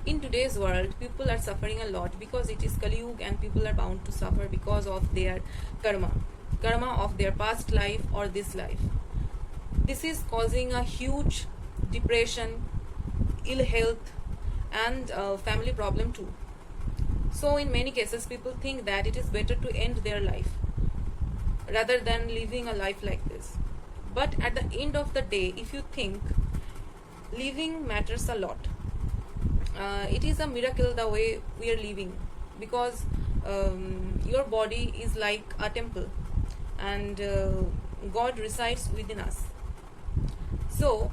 In today's world, people are suffering a lot because it is Kali Yuga, and people are bound to suffer because of their karma of their past life or this life. This is causing a huge depression, ill health, and family problem too. So in many cases, people think that it is better to end their life rather than living a life like this. But at the end of the day, if you think, living matters a lot. It is a miracle the way we are living, because your body is like a temple, and God resides within us. So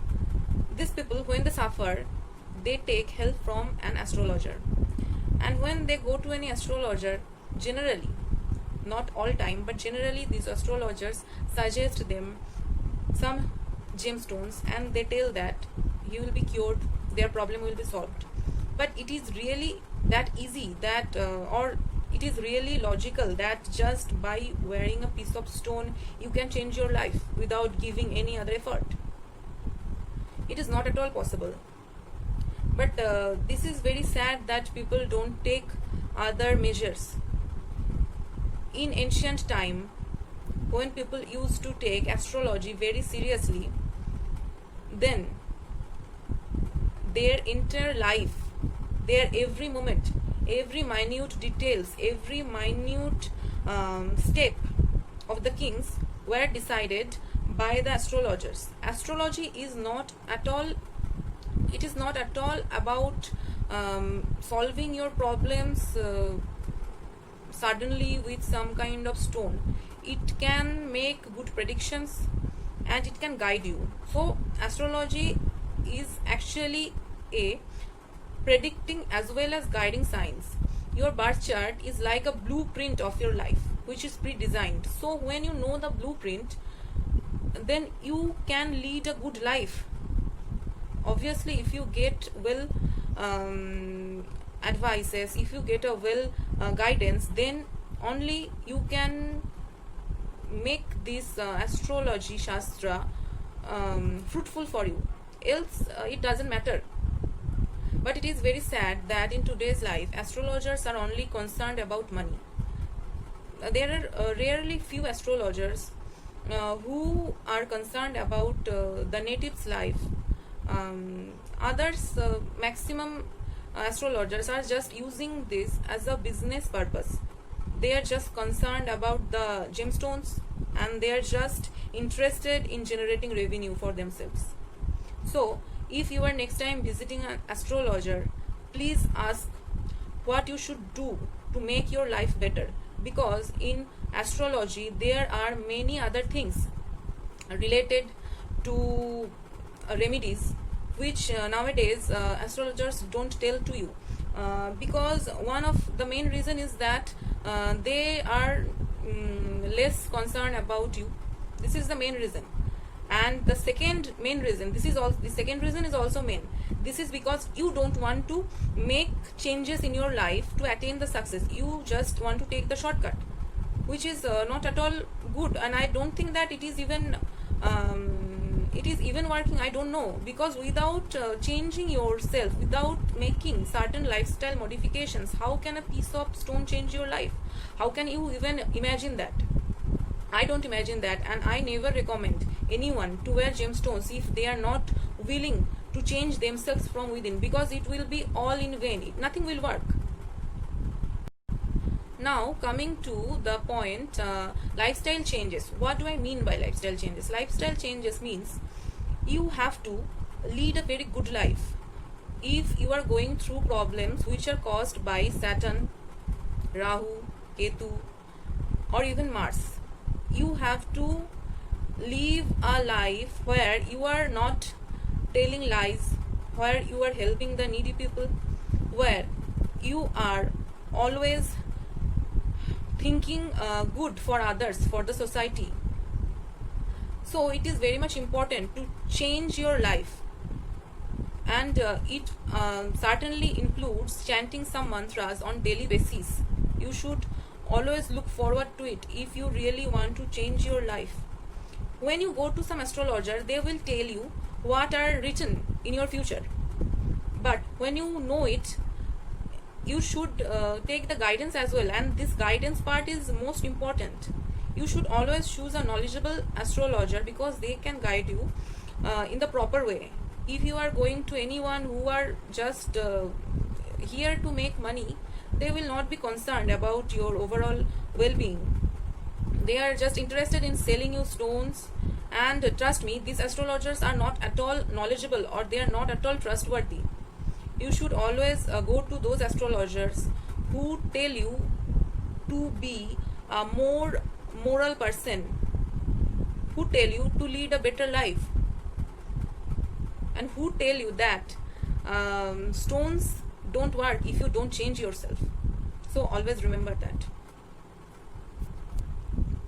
these people, when they suffer, they take help from an astrologer, and when they go to any astrologer, generally, not all time, but generally these astrologers suggest them some gemstones, and they tell that you will be cured, their problem will be solved. But it is really that easy, that or it is really logical that just by wearing a piece of stone you can change your life without giving any other effort? It is not at all possible. But this is very sad that people don't take other measures. In ancient time, when people used to take astrology very seriously, then their entire life, their every moment, every minute details, every minute step of the kings were decided by the astrologers. Astrology is not at all, it is not at all about solving your problems suddenly with some kind of stone. It can make good predictions and it can guide you. So astrology is actually a predicting as well as guiding science. Your birth chart is like a blueprint of your life, which is pre-designed. So when you know the blueprint, then you can lead a good life. Obviously, if you get well advices, if you get a well guidance, then only you can make this astrology shastra fruitful for you. Else it doesn't matter. But it is very sad that in today's life, astrologers are only concerned about money. There are rarely few astrologers who are concerned about the native's life. Others, maximum astrologers are just using this as a business purpose. They are just concerned about the gemstones, and they are just interested in generating revenue for themselves. So if you are next time visiting an astrologer, please ask what you should do to make your life better, because in astrology there are many other things related to remedies which nowadays astrologers don't tell to you, because one of the main reason is that they are less concerned about you. This is the main reason. And the second main reason, the second reason is also main. This is because you don't want to make changes in your life to attain the success. You just want to take the shortcut, which is not at all good. And I don't think that it is even working. I don't know, because without changing yourself, without making certain lifestyle modifications, how can a piece of stone change your life? How can you even imagine that? I don't imagine that, and I never recommend anyone to wear gemstones if they are not willing to change themselves from within, because it will be all in vain. Nothing will work. Now coming to the point, lifestyle changes. What do I mean by lifestyle changes? Lifestyle changes means you have to lead a very good life. If you are going through problems which are caused by Saturn, Rahu, Ketu, or even Mars, you have to live a life where you are not telling lies, where you are helping the needy people, where you are always thinking good for others, for the society. So it is very much important to change your life, and it certainly includes chanting some mantras on daily basis. You should always look forward to it if you really want to change your life. When you go to some astrologer, they will tell you what are written in your future. but when you know it, you should take the guidance as well, and this guidance part is most important. You should always choose a knowledgeable astrologer because they can guide you in the proper way. If you are going to anyone who are just here to make money, they will not be concerned about your overall well-being. They are just interested in selling you stones, and trust me, these astrologers are not at all knowledgeable, or they are not at all trustworthy. You should always go to those astrologers who tell you to be a more moral person, who tell you to lead a better life, and who tell you that stones don't work if you don't change yourself. So always remember that.